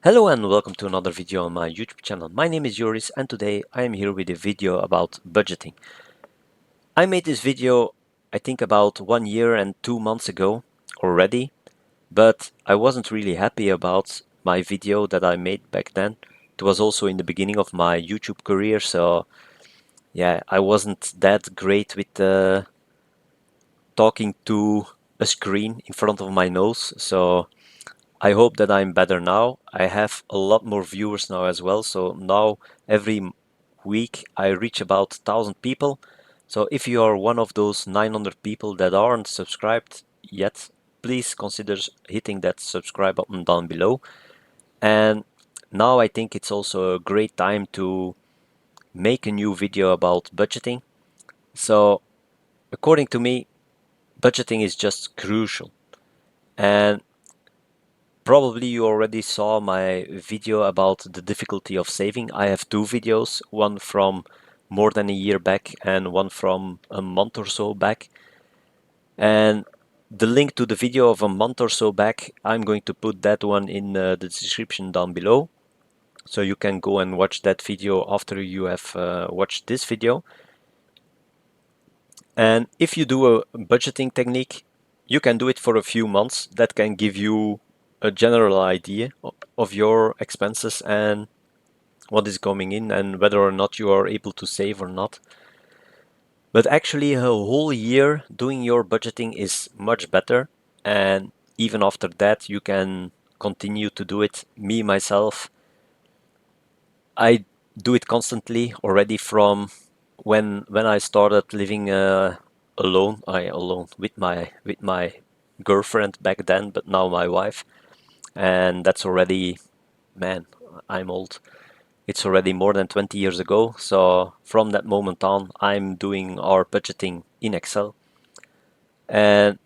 Hello and welcome to another video on my YouTube channel. My name is Joris and today I am here with a video about budgeting. I made this video I think about 1 year and 2 months ago already, but I wasn't really happy about my video that I made back then. It was also in the beginning of my YouTube career, so yeah, I wasn't that great with talking to a screen in front of my nose, so I hope that I'm better now. I have a lot more viewers now as well. So now every week I reach about 1,000 people. So if you are one of those 900 people that aren't subscribed yet, please consider hitting that subscribe button down below. And now I think it's also a great time to make a new video about budgeting. So according to me, budgeting is just crucial. And probably you already saw my video about the difficulty of saving. I have two videos, one from more than a year back and one from a month or so back. And the link to the video of a month or so back, I'm going to put that one in the description down below. So you can go and watch that video after you have watched this video. And if you do a budgeting technique, you can do it for a few months. That can give you a general idea of your expenses and what is coming in and whether or not you are able to save or not. But actually, a whole year doing your budgeting is much better. And even after that, you can continue to do it. Me, myself, I do it constantly already from when I started living alone with my girlfriend back then, but now my wife, and that's already, man, I'm old. It's already more than 20 years ago. So from that moment on, I'm doing our budgeting in Excel, and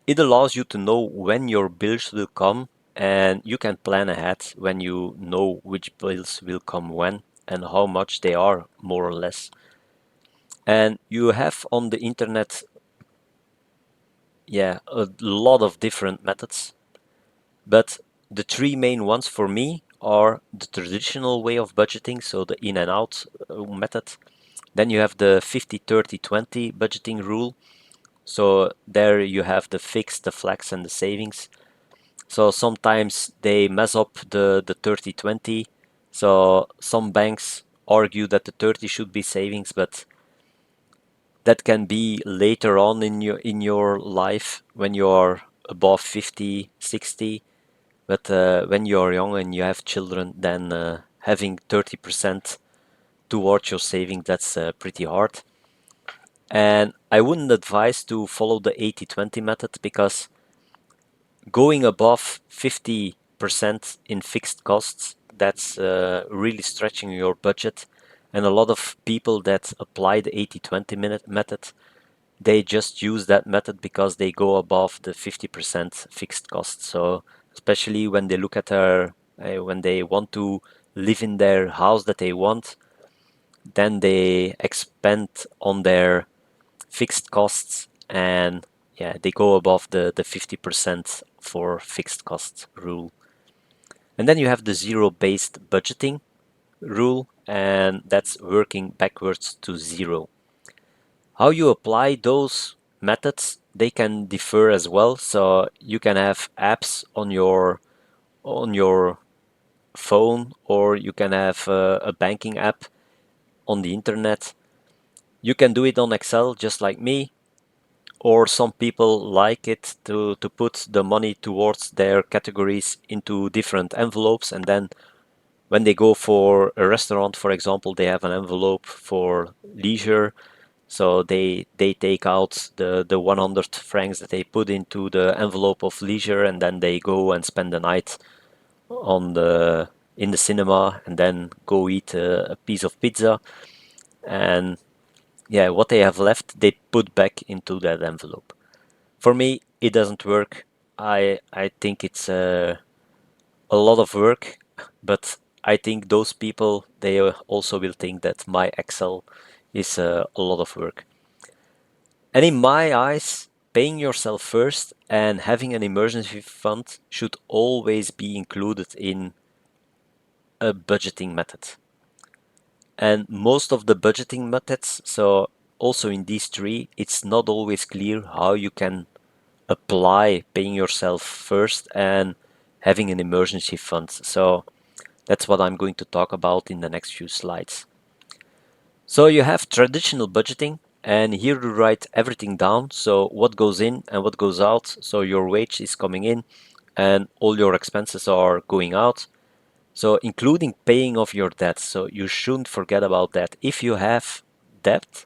it allows you to know when your bills will come, and you can plan ahead when you know which bills will come when and how much they are, more or less. And you have on the internet, yeah, a lot of different methods, but the three main ones for me are the traditional way of budgeting, so the in and out method. Then you have the 50-30-20 budgeting rule. So there you have the fixed, the flex, and the savings. So sometimes they mess up the 30-20. So some banks argue that the 30 should be savings, but that can be later on in your life when you are above 50, 60. But when you are young and you have children, then having 30% towards your saving, that's pretty hard. And I wouldn't advise to follow the 80-20 method, because going above 50% in fixed costs, that's really stretching your budget. And a lot of people that apply the 80-20 method, they just use that method because they go above the 50% fixed cost. So especially when they look at when they want to live in their house that they want, then they expend on their fixed costs, and yeah, they go above the 50% for fixed cost rule. And then you have the zero-based budgeting rule, and that's working backwards to zero. How you apply those methods, they can differ as well. So you can have apps on your phone, or you can have a banking app on the internet. You can do it on Excel just like me, or some people like it to put the money towards their categories into different envelopes, and then when they go for a restaurant, for example, they have an envelope for leisure. So they take out the 100 francs that they put into the envelope of leisure, and then they go and spend the night on the in the cinema, and then go eat a piece of pizza. And yeah, what they have left, they put back into that envelope. For me, it doesn't work. I think it's a lot of work, but I think those people, they also will think that my Excel is a lot of work. And in my eyes, paying yourself first and having an emergency fund should always be included in a budgeting method. And most of the budgeting methods, so also in these three, it's not always clear how you can apply paying yourself first and having an emergency fund. So that's what I'm going to talk about in the next few slides. So you have traditional budgeting, and here you write everything down. So what goes in and what goes out. So your wage is coming in and all your expenses are going out. So including paying off your debt. So you shouldn't forget about that. If you have debt,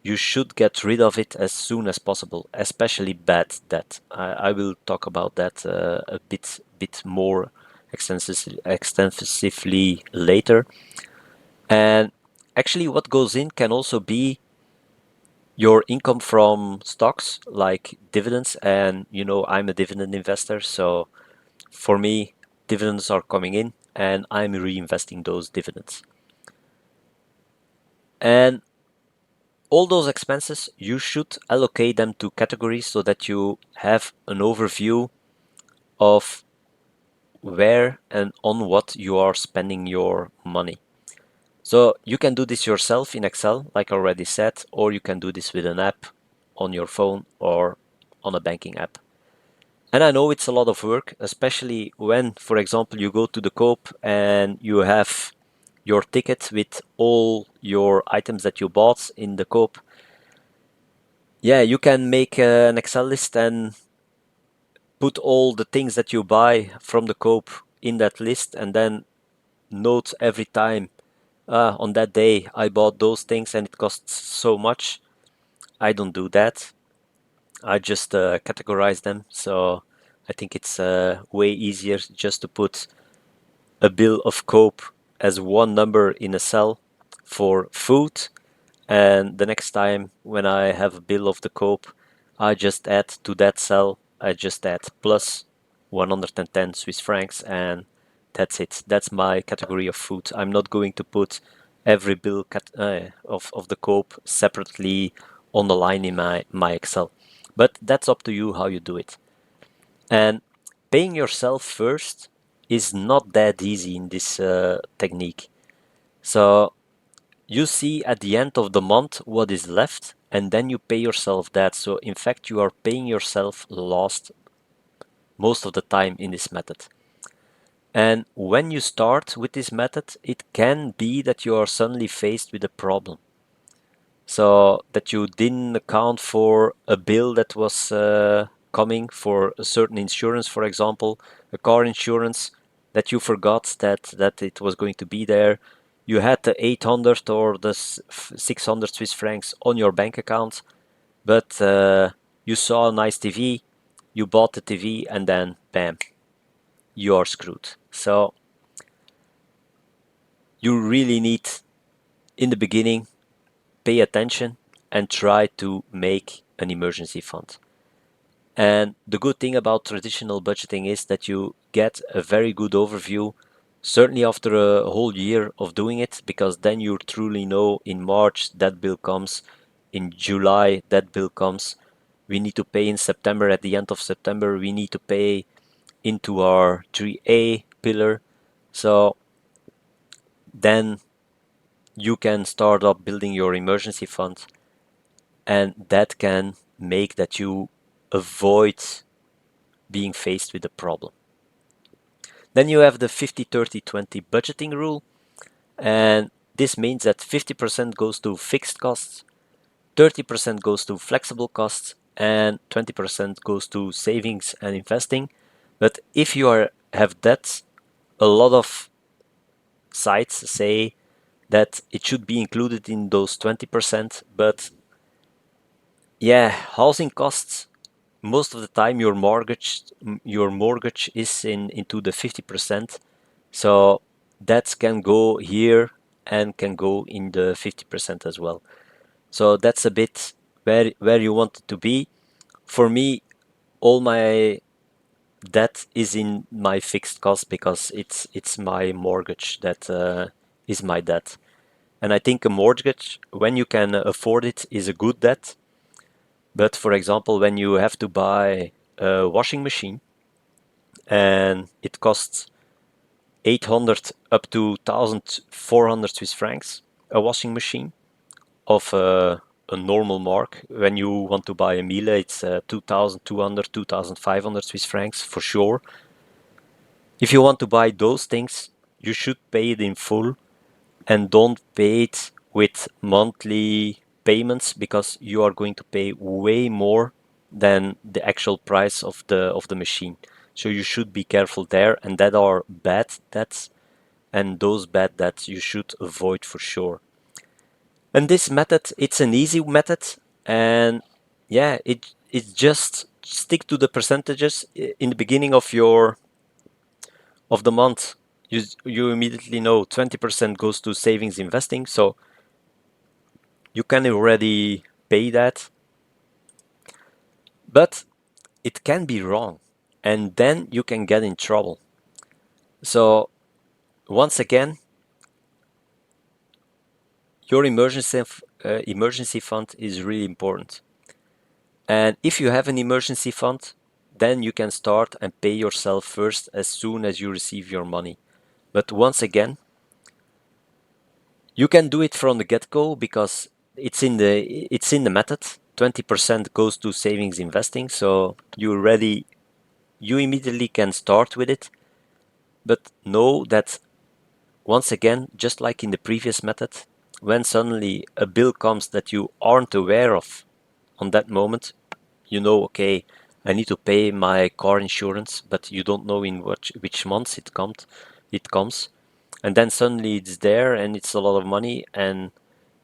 you should get rid of it as soon as possible, especially bad debt. I will talk about that a bit more extensively later. And actually, what goes in can also be your income from stocks like dividends. And you know, I'm a dividend investor, so for me, dividends are coming in and I'm reinvesting those dividends. And all those expenses, you should allocate them to categories so that you have an overview of where and on what you are spending your money. So you can do this yourself in Excel, like I already said, or you can do this with an app on your phone or on a banking app. And I know it's a lot of work, especially when, for example, you go to the Coop and you have your ticket with all your items that you bought in the Coop. Yeah, you can make an Excel list and put all the things that you buy from the Coop in that list and then note every time, on that day I bought those things and it costs so much. I don't do that. I just categorize them. So I think it's way easier just to put a bill of Coop as one number in a cell for food, and the next time when I have a bill of the Coop, I just add to that cell, I just add plus 110 Swiss francs, and that's it. That's my category of food. I'm not going to put every bill of the Coop separately on the line in my Excel. But that's up to you how you do it. And paying yourself first is not that easy in this technique. So you see at the end of the month what is left, and then you pay yourself that. So in fact, you are paying yourself last most of the time in this method. And when you start with this method, it can be that you are suddenly faced with a problem. So that you didn't account for a bill that was coming for a certain insurance, for example, a car insurance, that you forgot that it was going to be there. You had the 800 or the 600 Swiss francs on your bank account, but you saw a nice TV, you bought the TV, and then bam, you are screwed. So you really need, in the beginning, pay attention and try to make an emergency fund. And the good thing about traditional budgeting is that you get a very good overview, certainly after a whole year of doing it, because then you truly know in March that bill comes, in July that bill comes, we need to pay in September, at the end of September, we need to pay into our 3A pillar. So then you can start up building your emergency fund, and that can make that you avoid being faced with a problem. Then you have the 50-30-20 budgeting rule, and this means that 50% goes to fixed costs, 30% goes to flexible costs, and 20% goes to savings and investing. But if you have debts, a lot of sites say that it should be included in those 20%, but yeah, housing costs, most of the time your mortgage is into the 50%. So that can go here and can go in the 50% as well. So that's a bit where you want it to be. For me, all my debt is in my fixed cost because it's my mortgage that is my debt. And I think a mortgage, when you can afford it, is a good debt. But for example, when you have to buy a washing machine and it costs 800 up to 1,400 Swiss francs a washing machine of a normal mark. When you want to buy a Miele, it's 2,200, 2,500 Swiss francs for sure. If you want to buy those things, you should pay it in full and don't pay it with monthly payments because you are going to pay way more than the actual price of the machine. So you should be careful there, and that are bad debts, and those bad debts you should avoid for sure. And this method, it's an easy method, and yeah, it's just stick to the percentages in the beginning of the month. You immediately know 20% goes to savings investing, so you can already pay that, but it can be wrong, and then you can get in trouble. So once again, your emergency fund is really important. And if you have an emergency fund, then you can start and pay yourself first as soon as you receive your money. But once again, you can do it from the get-go because it's in the method. 20% goes to savings investing, so you immediately can start with it. But know that once again, just like in the previous method, when suddenly a bill comes that you aren't aware of on that moment, you know, okay, I need to pay my car insurance, but you don't know in which months it comes, and then suddenly it's there and it's a lot of money, and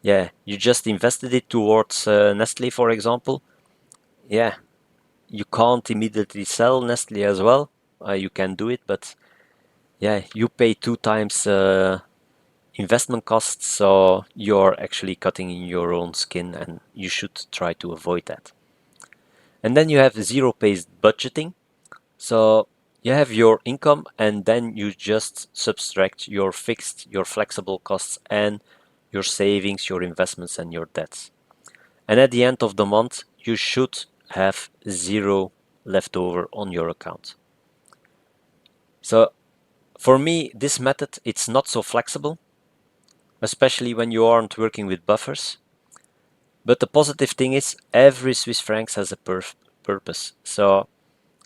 yeah, you just invested it towards Nestle, for example. Yeah, you can't immediately sell Nestle as well. You can do it, but yeah, you pay two times investment costs, so you're actually cutting in your own skin, and you should try to avoid that. And then you have zero-based budgeting. So you have your income, and then you just subtract your fixed, your flexible costs, and your savings, your investments, and your debts. And at the end of the month, you should have zero left over on your account. So for me, this method, it's not so flexible, especially when you aren't working with buffers. But the positive thing is every Swiss francs has a purpose. So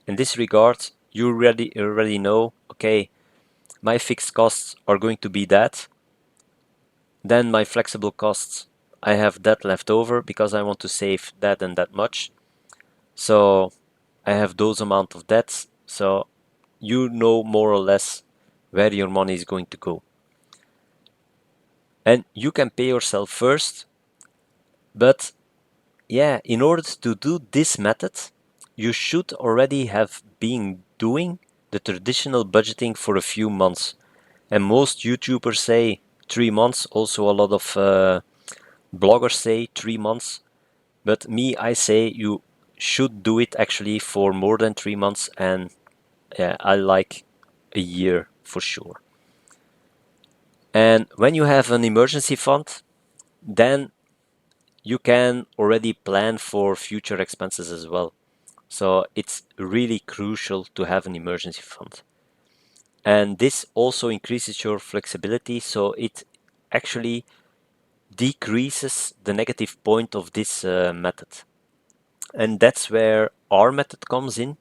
in this regard, you already know, okay, my fixed costs are going to be that. Then my flexible costs, I have that left over because I want to save that and that much. So I have those amount of debts. So you know more or less where your money is going to go. And you can pay yourself first, but yeah, in order to do this method, you should already have been doing the traditional budgeting for a few months. And most YouTubers say 3 months. Also, a lot of bloggers say 3 months. But me, I say you should do it actually for more than 3 months. And yeah, I like a year for sure. And when you have an emergency fund, then you can already plan for future expenses as well. So it's really crucial to have an emergency fund. And this also increases your flexibility, so it actually decreases the negative point of this method. And that's where our method comes in.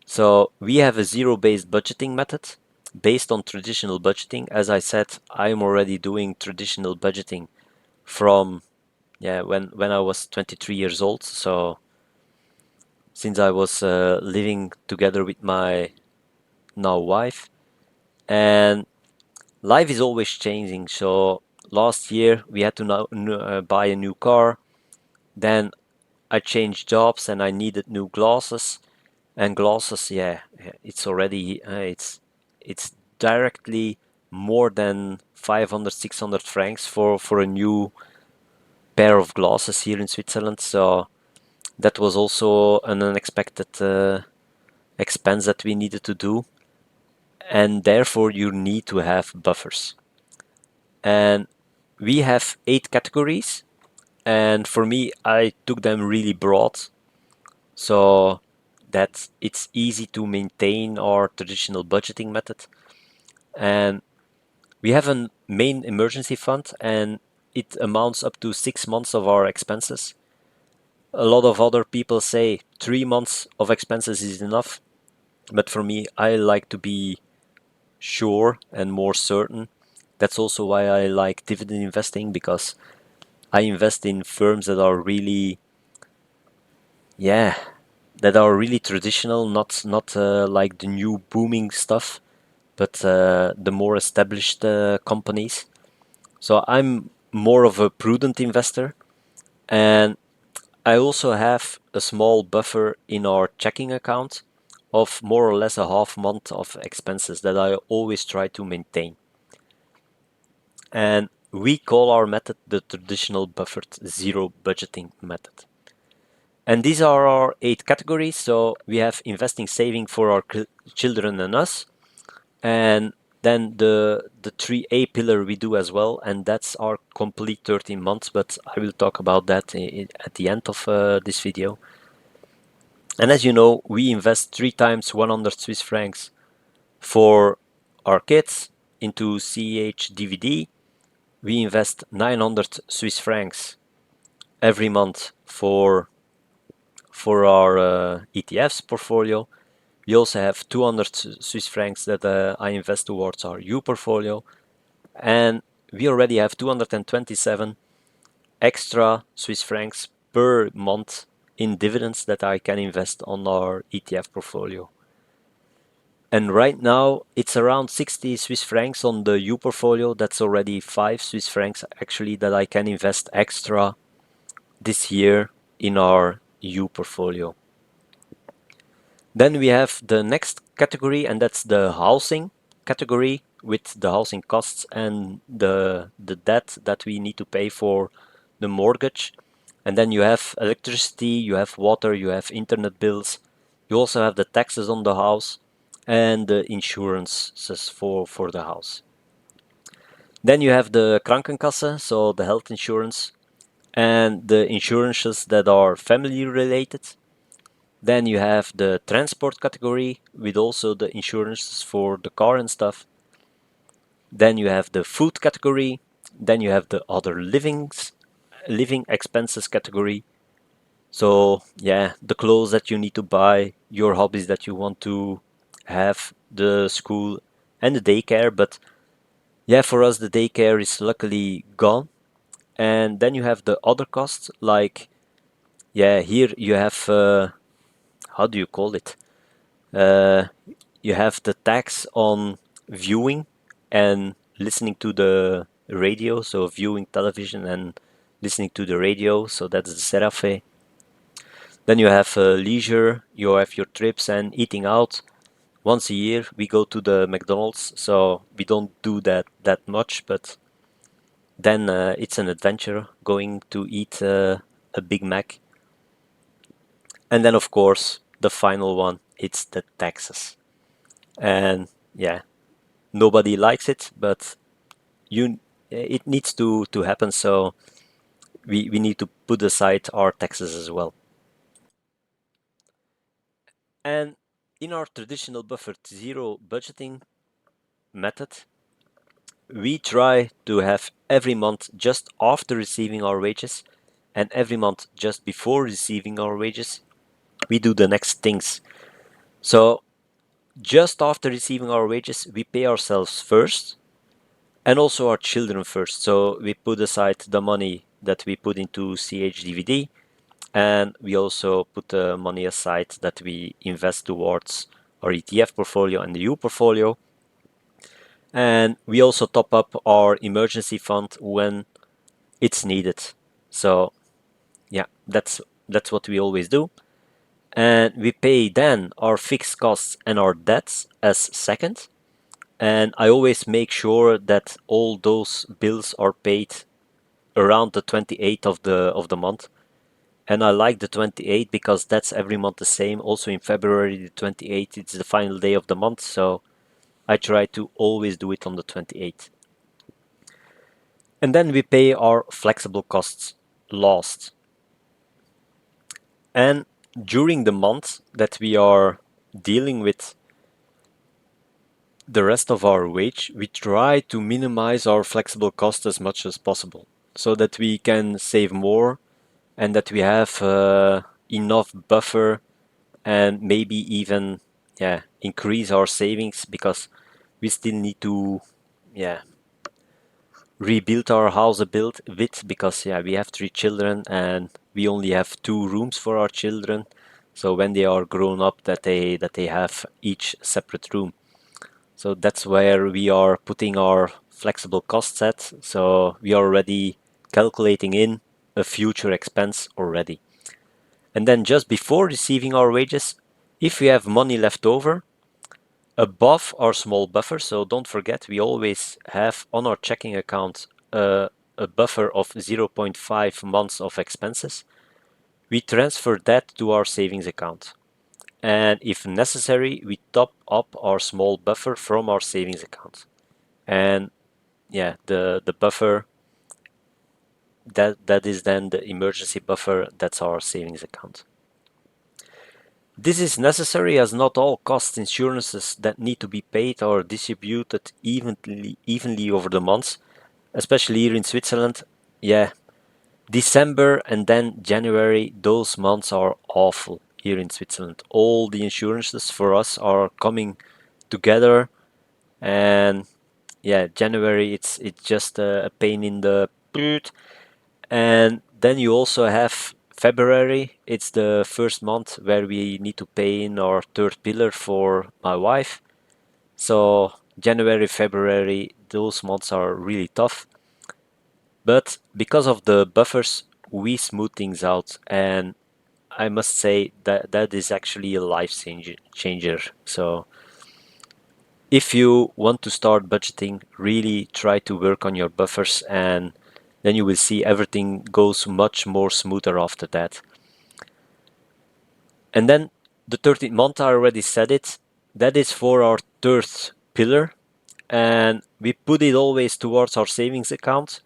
So we have a zero-based budgeting method based on traditional budgeting. As I said, I'm already doing traditional budgeting from when I was 23 years old. So since I was living together with my now wife, and life is always changing. So last year we had to buy a new car. Then I changed jobs and I needed new glasses. And glasses, yeah, it's already it's directly more than 500, 600 francs for a new pair of glasses here in Switzerland. So that was also an unexpected expense that we needed to do. And therefore you need to have buffers. And we have 8 categories. And for me, I took them really broad so that it's easy to maintain our traditional budgeting method. And we have a main emergency fund, and it amounts up to 6 months of our expenses. A lot of other people say 3 months of expenses is enough, but for me, I like to be sure and more certain. That's also why I like dividend investing, because I invest in firms that are really, yeah, that are really traditional, not like the new booming stuff, but the more established companies. So I'm more of a prudent investor, and I also have a small buffer in our checking account of more or less a half month of expenses that I always try to maintain. And we call our method the traditional buffered zero budgeting method. And these are our 8 categories. So we have investing, saving for our children and us. And then the 3A pillar we do as well, and that's our complete 13 months, but I will talk about that at the end of this video. And as you know, we invest 3 times 100 Swiss francs for our kids into CH DVD. We invest 900 Swiss francs every month for our ETFs portfolio. We also have 200 Swiss francs that I invest towards our U portfolio, and we already have 227 extra Swiss francs per month in dividends that I can invest on our ETF portfolio. And right now it's around 60 Swiss francs on the U portfolio. That's already 5 Swiss francs actually that I can invest extra this year in our U portfolio. Then we have the next category, and that's the housing category, with the housing costs and the debt that we need to pay for the mortgage. And then you have electricity, you have water, you have internet bills. You also have the taxes on the house and the insurances for the house. Then you have the Krankenkasse, so the health insurance, and the insurances that are family related. Then you have the transport category with also the insurances for the car and stuff. Then you have the food category. Then you have the other living expenses category. So yeah, the clothes that you need to buy, your hobbies that you want to have, the school and the daycare. But yeah, for us the daycare is luckily gone. And then you have the other costs, like, yeah, here you have how do you call it? Uh, you have the tax on viewing and listening to the radio, so viewing television and listening to the radio, so that's the Serafe. Then you have leisure, you have your trips and eating out. Once a year we go to the McDonald's, so we don't do that much, but then it's an adventure going to eat a Big Mac. And then of course the final one, it's the taxes. And yeah, nobody likes it, but you it needs to happen, so we need to put aside our taxes as well. And in our traditional buffered zero budgeting method, we try to have every month just after receiving our wages and every month just before receiving our wages, we do the next things. So just after receiving our wages, we pay ourselves first and also our children first. So we put aside the money that we put into CHDVD, and we also put the money aside that we invest towards our ETF portfolio and the U portfolio. And we also top up our emergency fund when it's needed. So yeah, that's what we always do. And we pay then our fixed costs and our debts as second. And I always make sure that all those bills are paid around the 28th of the month. And I like the 28th because that's every month the same. Also in February, the 28th, it's the final day of the month. So I try to always do it on the 28th. And then we pay our flexible costs last. And during the month that we are dealing with the rest of our wage, we try to minimize our flexible cost as much as possible so that we can save more and that we have enough buffer and maybe even increase our savings because we still need to rebuild our house a bit because we have 3 children and we only have 2 rooms for our children. So when they are grown up, that they have each separate room. So that's where we are putting our flexible costs at. So we are already calculating in a future expense already. And then just before receiving our wages, if we have money left over above our small buffer, so don't forget we always have on our checking account a buffer of 0.5 months of expenses, we transfer that to our savings account. And if necessary, we top up our small buffer from our savings account. And the buffer that is then the emergency buffer, that's our savings account. This is necessary as not all cost insurances that need to be paid are distributed evenly over the months, especially here in Switzerland. December and then January, those months are awful here in Switzerland. All the insurances for us are coming together, and January it's just a pain in the boot. And then you also have February. It's the first month where we need to pay in our third pillar for my wife. So January, February, those months are really tough. But because of the buffers, we smooth things out. And I must say that that is actually a life changer. So if you want to start budgeting, really try to work on your buffers, and then you will see everything goes much more smoother after that. And then the 13th month, I already said it, that is for our third pillar, and we put it always towards our savings account.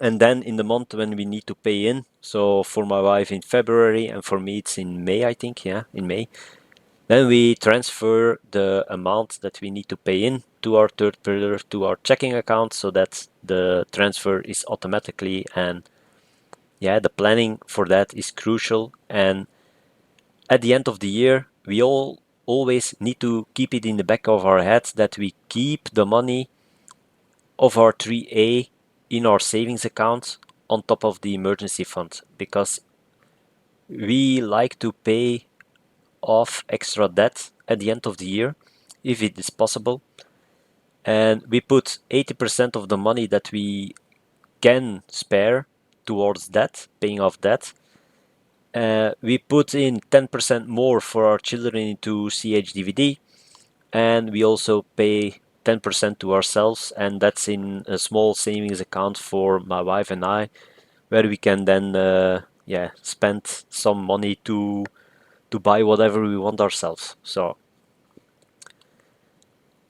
And then in the month when we need to pay in, so for my wife in February and for me it's in May, I think, in May. Then we transfer the amount that we need to pay in to our third pillar to our checking account so that the transfer is automatically, and the planning for that is crucial. And at the end of the year, we all always need to keep it in the back of our heads that we keep the money of our 3A in our savings account on top of the emergency fund, because we like to pay off extra debt at the end of the year if it is possible, and we put 80% of the money that we can spare towards that, paying off debt. We put in 10% more for our children into CHDVD, and we also pay 10% to ourselves, and that's in a small savings account for my wife and I, where we can then spend some money to buy whatever we want ourselves. So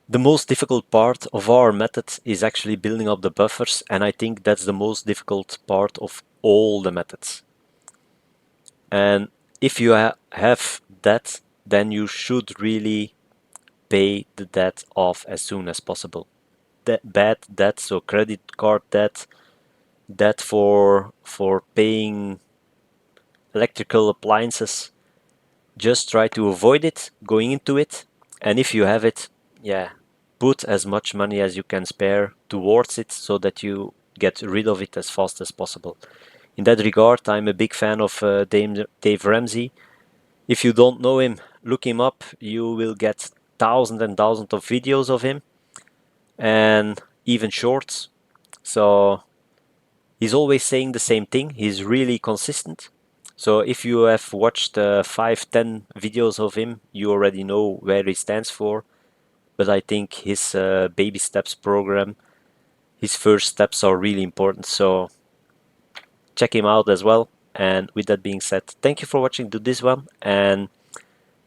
the most difficult part of our method is actually building up the buffers, and I think that's the most difficult part of all the methods. And if you have that, then you should really pay the debt off as soon as possible. Bad debt, so credit card debt, debt for paying electrical appliances, just try to avoid it going into it. And if you have it, put as much money as you can spare towards it so that you get rid of it as fast as possible. In that regard, I'm a big fan of Dave Ramsey. If you don't know him, look him up. You will get thousands and thousands of videos of him, and even shorts. So he's always saying the same thing. He's really consistent. So if you have watched 5-10 videos of him, you already know where he stands for. But I think his baby steps program, his first steps are really important. So check him out as well. And with that being said, thank you for watching to this one. And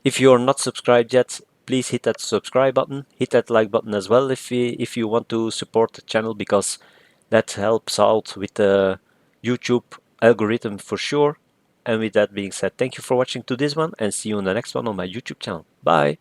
if you're not subscribed yet, please hit that subscribe button, hit that like button as well if you want to support the channel, because that helps out with the YouTube algorithm for sure. And with that being said, thank you for watching to this one, and see you on the next one on my YouTube channel. Bye!